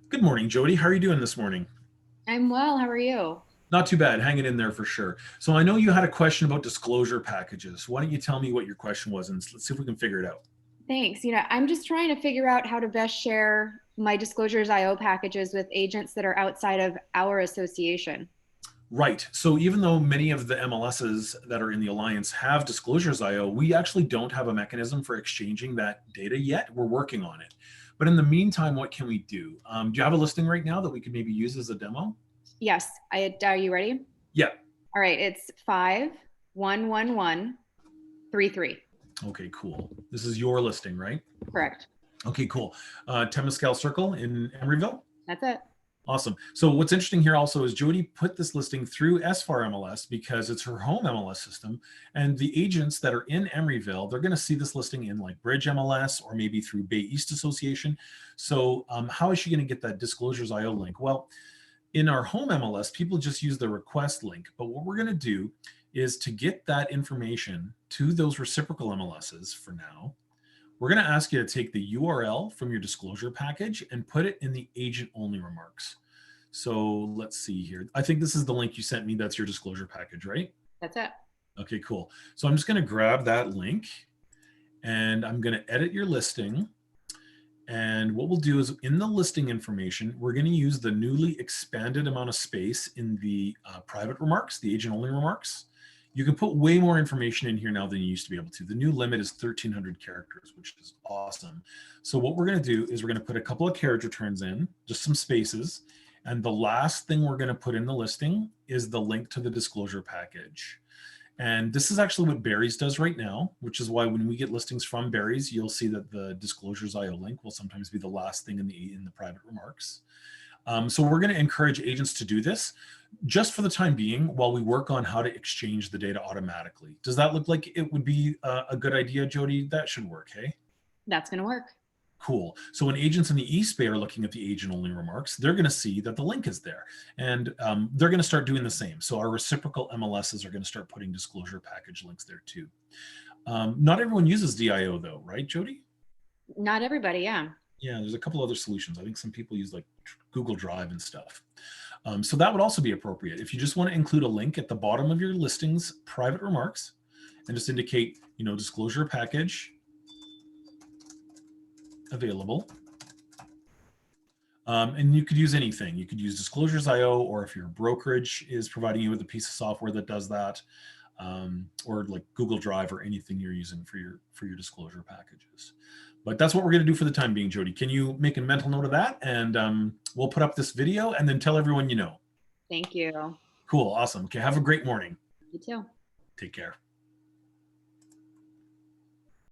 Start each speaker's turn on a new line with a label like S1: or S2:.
S1: Good morning, Jody. How are you doing this morning?
S2: I'm well. How are you?
S1: Not too bad, hanging in there for sure. So I know you had a question about disclosure packages. Why don't you tell me what your question was and let's see if we can figure it out.
S2: Thanks. I'm just trying to figure out how to best share my Disclosures IO packages with agents that are outside of our association.
S1: Right. So even though many of the MLSs that are in the Alliance have disclosures IO, we actually don't have a mechanism for exchanging that data yet. We're working on it. But in the meantime, what can we do? Do you have a listing right now that we could maybe use as a demo?
S2: Yes, are you ready?
S1: Yeah.
S2: All right, it's 51133.
S1: Okay, cool. This is your listing, right?
S2: Correct.
S1: Okay, cool. Temescal Circle in Emeryville.
S2: That's it.
S1: Awesome. So what's interesting here also is Jody put this listing through SFAR MLS because it's her home MLS system. And the agents that are in Emeryville, they're going to see this listing in like Bridge MLS or maybe through Bay East Association. So how is she going to get that Disclosures IO link? Well, in our home MLS, people just use the request link. But what we're going to do is to get that information to those reciprocal MLSs for now, we're going to ask you to take the URL from your disclosure package and put it in the agent only remarks. So let's see here. I think this is the link you sent me. That's your disclosure package, right?
S2: That's it.
S1: Okay, cool. So I'm just going to grab that link and I'm going to edit your listing. And what we'll do is in the listing information, we're going to use the newly expanded amount of space in the private remarks, the agent only remarks. You can put way more information in here now than you used to be able to. The new limit is 1,300 characters, which is awesome. So what we're going to do is we're going to put a couple of carriage returns in, just some spaces. And the last thing we're going to put in the listing is the link to the disclosure package. And this is actually what Barry's does right now, which is why when we get listings from Barry's, you'll see that the disclosures IO link will sometimes be the last thing in the private remarks. So we're going to encourage agents to do this just for the time being while we work on how to exchange the data automatically. Does that look like it would be a good idea, Jody? That should work, hey?
S2: That's going to work.
S1: Cool. So when agents in the East Bay are looking at the agent only remarks, they're going to see that the link is there and they're going to start doing the same. So our reciprocal MLSs are going to start putting disclosure package links there too. Not everyone uses DIO though, right, Jody?
S2: Not everybody, yeah.
S1: Yeah, there's a couple other solutions. I think some people use like Google Drive and stuff. So that would also be appropriate. If you just want to include a link at the bottom of your listings, private remarks, and just indicate, disclosure package available. And you could use anything. You could use Disclosures IO, or if your brokerage is providing you with a piece of software that does that, or like Google Drive or anything you're using for your disclosure packages. But that's what we're going to do for the time being, Jody. Can you make a mental note of that? And we'll put up this video and then tell everyone you know.
S2: Thank you.
S1: Cool. Awesome. Okay. Have a great morning.
S2: You too.
S1: Take care.